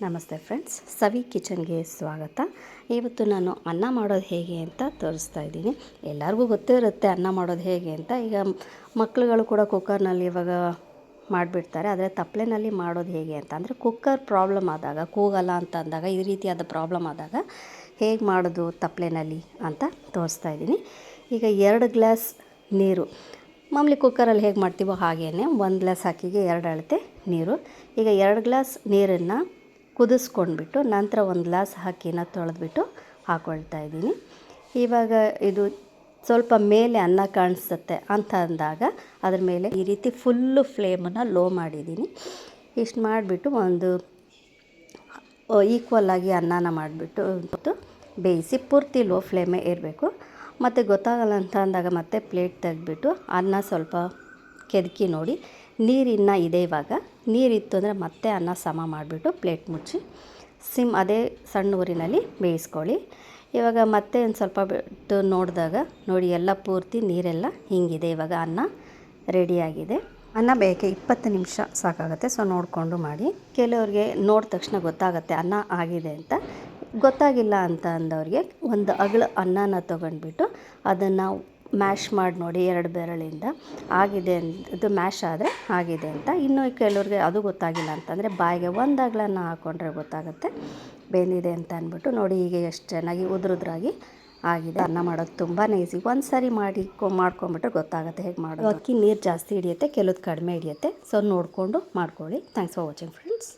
ನಮಸ್ತೆ ಫ್ರೆಂಡ್ಸ್, ಸವಿ ಕಿಚನ್ಗೆ ಸ್ವಾಗತ. ಇವತ್ತು ನಾನು ಅನ್ನ ಮಾಡೋದು ಹೇಗೆ ಅಂತ ತೋರಿಸ್ತಾ ಇದ್ದೀನಿ. ಎಲ್ಲರಿಗೂ ಗೊತ್ತೇ ಇರುತ್ತೆ ಅನ್ನ ಮಾಡೋದು ಹೇಗೆ ಅಂತ. ಈಗ ಮಕ್ಕಳುಗಳು ಕೂಡ ಕುಕ್ಕರ್ನಲ್ಲಿ ಇವಾಗ ಮಾಡಿಬಿಡ್ತಾರೆ. ಆದರೆ ತಪ್ಪಲೆನಲ್ಲಿ ಮಾಡೋದು ಹೇಗೆ ಅಂತ ಅಂದರೆ ಕುಕ್ಕರ್ ಪ್ರಾಬ್ಲಮ್ ಆದಾಗ, ಕೂಗಲ್ಲ ಅಂತ ಅಂದಾಗ, ಈ ರೀತಿಯಾದ ಪ್ರಾಬ್ಲಮ್ ಆದಾಗ ಹೇಗೆ ಮಾಡೋದು ತಪ್ಪಲೆನಲ್ಲಿ ಅಂತ ತೋರಿಸ್ತಾ ಇದ್ದೀನಿ. ಈಗ 2 ಗ್ಲಾಸ್ ನೀರು, ಮಾಮೂಲಿ ಕುಕ್ಕರಲ್ಲಿ ಹೇಗೆ ಮಾಡ್ತೀವೋ ಹಾಗೇ 1 ಗ್ಲಾಸ್ ಅಕ್ಕಿಗೆ 2 ಅಳತೆ ನೀರು. ಈಗ 2 ಗ್ಲಾಸ್ ನೀರನ್ನು ಕುದಿಸ್ಕೊಂಡ್ಬಿಟ್ಟು ನಂತರ 1 ಗ್ಲಾಸ್ ಅಕ್ಕಿನ ತೊಳೆದ್ಬಿಟ್ಟು ಹಾಕ್ಕೊಳ್ತಾ ಇದ್ದೀನಿ. ಇವಾಗ ಇದು ಸ್ವಲ್ಪ ಮೇಲೆ ಅನ್ನ ಕಾಣಿಸುತ್ತೆ ಅಂತ ಅಂದಾಗ ಅದ್ರ ಮೇಲೆ ಈ ರೀತಿ ಫುಲ್ಲು ಫ್ಲೇಮನ್ನು ಲೋ ಮಾಡಿದ್ದೀನಿ. ಇಷ್ಟು ಮಾಡಿಬಿಟ್ಟು ಒಂದು ಈಕ್ವಲಾಗಿ ಅನ್ನನ ಮಾಡಿಬಿಟ್ಟು ಬೇಯಿಸಿ ಪೂರ್ತಿ ಲೋ ಫ್ಲೇಮೇ ಇರಬೇಕು. ಮತ್ತು ಗೊತ್ತಾಗಲ್ಲ ಅಂತ ಅಂದಾಗ ಮತ್ತೆ ಪ್ಲೇಟ್ ತೆಗೆದ್ಬಿಟ್ಟು ಅನ್ನ ಸ್ವಲ್ಪ ಕೆದಕಿ ನೋಡಿ ನೀರಿನ್ನ ಇದೆ. ಇವಾಗ ನೀರಿತ್ತು ಅಂದರೆ ಮತ್ತೆ ಅನ್ನ ಸಮ ಮಾಡಿಬಿಟ್ಟು ಪ್ಲೇಟ್ ಮುಚ್ಚಿ ಅದೇ ಸಣ್ಣ ಊರಿನಲ್ಲಿ ಬೇಯಿಸ್ಕೊಳ್ಳಿ. ಇವಾಗ ಮತ್ತೆ ಒಂದು ಸ್ವಲ್ಪ ಬಿಟ್ಟು ನೋಡಿದಾಗ ನೋಡಿ ಎಲ್ಲ ಪೂರ್ತಿ ನೀರೆಲ್ಲ ಹಿಂಗಿದೆ. ಇವಾಗ ಅನ್ನ ರೆಡಿಯಾಗಿದೆ. ಅನ್ನ ಬೇಯಕ್ಕೆ 20 ನಿಮಿಷ ಸಾಕಾಗುತ್ತೆ. ಸೊ ನೋಡಿಕೊಂಡು ಮಾಡಿ. ಕೆಲವ್ರಿಗೆ ನೋಡಿದ ತಕ್ಷಣ ಗೊತ್ತಾಗುತ್ತೆ ಅನ್ನ ಆಗಿದೆ ಅಂತ. ಗೊತ್ತಾಗಿಲ್ಲ ಅಂತ ಅಂದವ್ರಿಗೆ ಒಂದು ಅಗಳು ಅನ್ನನ ತೊಗೊಂಡ್ಬಿಟ್ಟು ಅದನ್ನು ಮ್ಯಾಶ್ ಮಾಡಿ ನೋಡಿ 2 ಬೆರಳಿಂದ ಆಗಿದೆ ಇದು ಮ್ಯಾಶ್ ಆದರೆ ಆಗಿದೆ ಅಂತ. ಇನ್ನು ಕೆಲವ್ರಿಗೆ ಅದು ಗೊತ್ತಾಗಿಲ್ಲ ಅಂತಂದರೆ ಬಾಯಿಗೆ ಒಂದು ಅಗಳನ್ನ ಹಾಕ್ಕೊಂಡ್ರೆ ಗೊತ್ತಾಗುತ್ತೆ ಬೆಂದಿದೆ ಅಂತ ಅಂದ್ಬಿಟ್ಟು. ನೋಡಿ ಹೀಗೆ ಎಷ್ಟು ಚೆನ್ನಾಗಿ ಉದುರುದ್ರಾಗಿ ಆಗಿದೆ. ಅನ್ನ ಮಾಡೋದು ತುಂಬಾ ಈಸಿ. ಒಂದು ಸಾರಿ ಮಾಡ್ಕೊಂಬಿಟ್ರೆ ಗೊತ್ತಾಗುತ್ತೆ ಹೇಗೆ ಮಾಡೋದು. ಅಕ್ಕಿ ನೀರು ಜಾಸ್ತಿ ಹಿಡಿಯುತ್ತೆ, ಕೆಲವ್ದು ಕಡಿಮೆ ಹಿಡಿಯುತ್ತೆ. ಸೊ ನೋಡಿಕೊಂಡು ಮಾಡ್ಕೊಳ್ಳಿ. Thanks for watching friends.